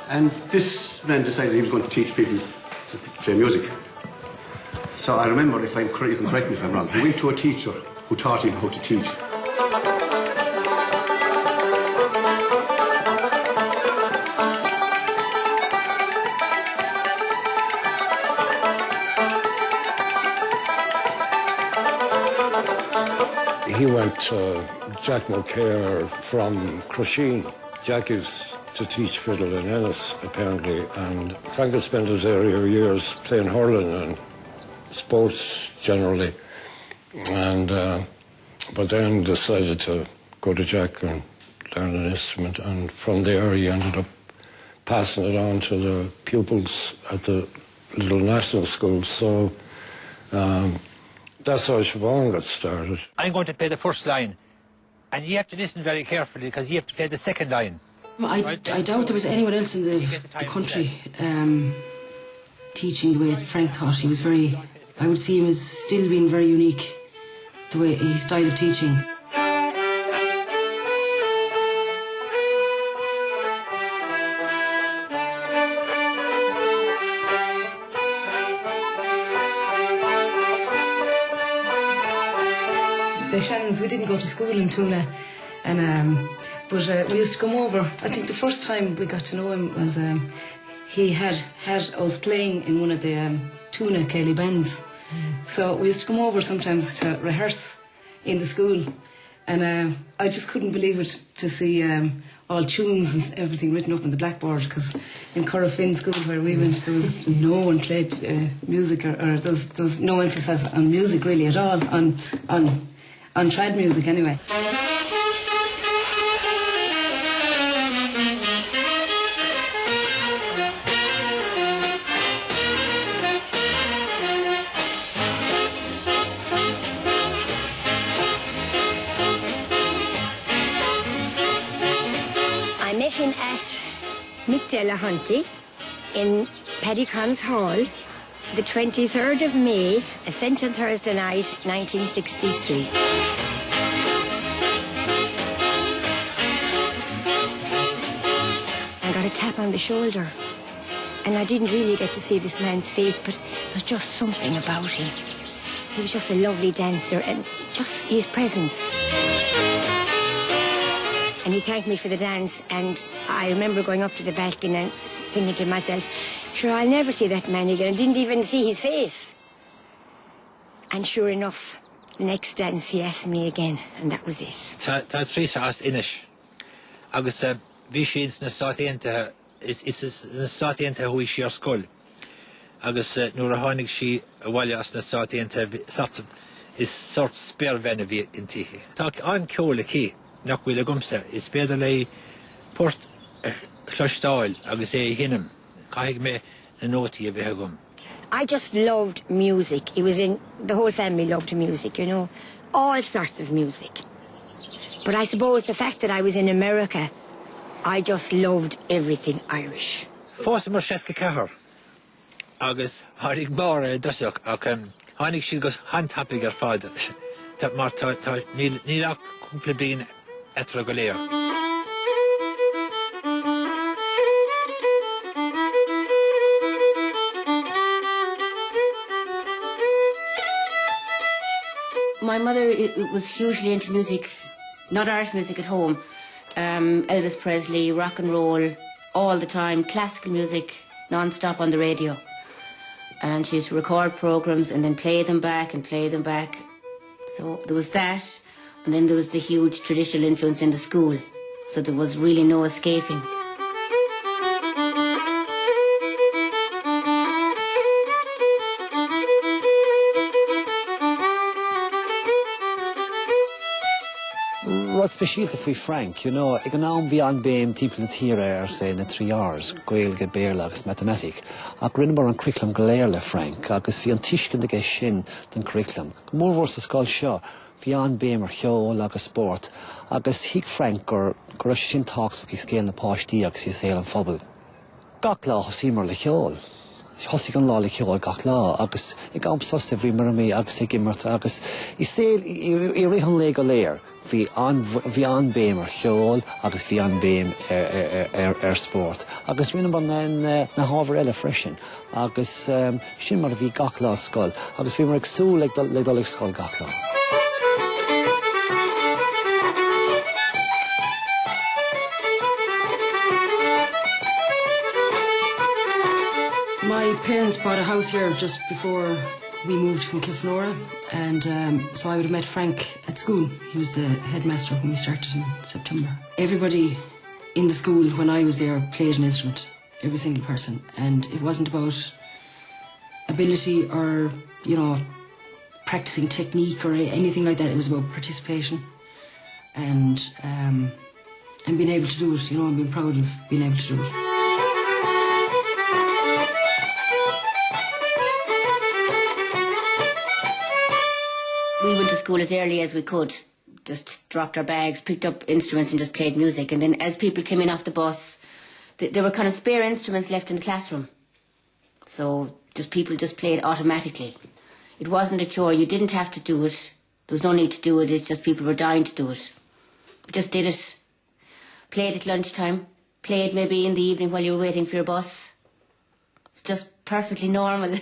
And this man decided he was going to teach people to play music. So I remember, you can correct me if I'm wrong, he went to a teacher who taught him how to teach. He went to Jack Mulcair from Crusheen. Jack used to teach fiddle in Ennis, apparently, and Frank had spent his earlier years playing hurling and sports generally, and but then decided to go to Jack and learn an instrument, and from there he ended up passing it on to the pupils at the little national school. So that's how Siobhan got started. I'm going to play the first line, and you have to listen very carefully because you have to play the second line. I doubt there was anyone else in the country teaching the way Frank taught. He was very, I would see him as still being very unique, the way his style of teaching. The Shannons, we didn't go to school in Tuna, and but we used to come over. I think the first time we got to know him was he had us playing in one of the Tuna Kelly bands. So we used to come over sometimes to rehearse in the school, and I just couldn't believe it to see all tunes and everything written up on the blackboard, because in Corofin School where we went, there was no one played music, or there was no emphasis on music really at all, on trad music anyway. I met him at Mick in Paddy Conn's Hall, the 23rd of May, Ascension Thursday night, 1963. I got a tap on the shoulder, and I didn't really get to see this man's face, but there was just something about him. He was just a lovely dancer, and just his presence. And he thanked me for the dance, and I remember going up to the balcony and thinking to myself, sure, I'll never see that man again. I didn't even see his face. And sure enough, the next dance he asked me again, and that was it. Tá Trísa as Inish. Agus bhí siad na stáitianta is na stáitianta hui sí ar scoil. Agus nuair a tháinig sí a bhaile as na stáitianta is sort spearvena bhí in tithe. Tá an ceola cí nach bhfuil a gumsa is féidir le port chluistáil agus é hinam. Caithfidh me na nótaí a bheith agam. I just loved music. It was in the whole family loved music, you know, all sorts of music. But I suppose the fact that I was in America, I just loved everything Irish. Fós mar seaca cethar agus tháinig bára dosach ach tháinig siad go handtapig ar fáda. Tá mar ní ach cúpla bliain etra go léir. My mother was hugely into music, not Irish music at home. Elvis Presley, rock and roll, all the time, classical music, non-stop on the radio. And she used to record programs and then play them back and play them back. So there was that, and then there was the huge traditional influence in the school. So there was really no escaping. Rud speisialta faoi Frank, you know, ag an am bhí an béim timp na tíre say na 3 hours, Gaeilge, Béarla agus Mathematic. Ach rinne mar an curriculum go léir le Frank, agus bhí an tuiscin de géis sin den curriculum. Go mór mhór sa scoil seo, bhí an béim ar cheol agus sport, agus hic Frank gur sin táachs ag scéal na páistí agus i saoil an phobal. Gach lá sí mar le cheol. Hosig an lá le ceol gach lá, agus ag amsasta bhí mar mé agus ag immert agus I sé I rihan le go léir bhí an béim ar cheol agus bhí an béim ar sport. Agus rinne ban na hábhar eile freisin agus sin mar bhí gach lá scoil agus bhí mar agsú le dul ag scoil gach lá. My parents bought a house here just before we moved from Kilfenora, and so I would have met Frank at school. He was the headmaster when we started in September. Everybody in the school when I was there played an instrument, every single person, and it wasn't about ability or, you know, practicing technique or anything like that. It was about participation and being able to do it, you know, and being proud of being able to do it. We went to school as early as we could, just dropped our bags, picked up instruments and just played music. And then as people came in off the bus, there were kind of spare instruments left in the classroom. So people just played automatically. It wasn't a chore, you didn't have to do it. There was no need to do it, it's just people were dying to do it. We just did it. Played at lunchtime, played maybe in the evening while you were waiting for your bus. It's just perfectly normal.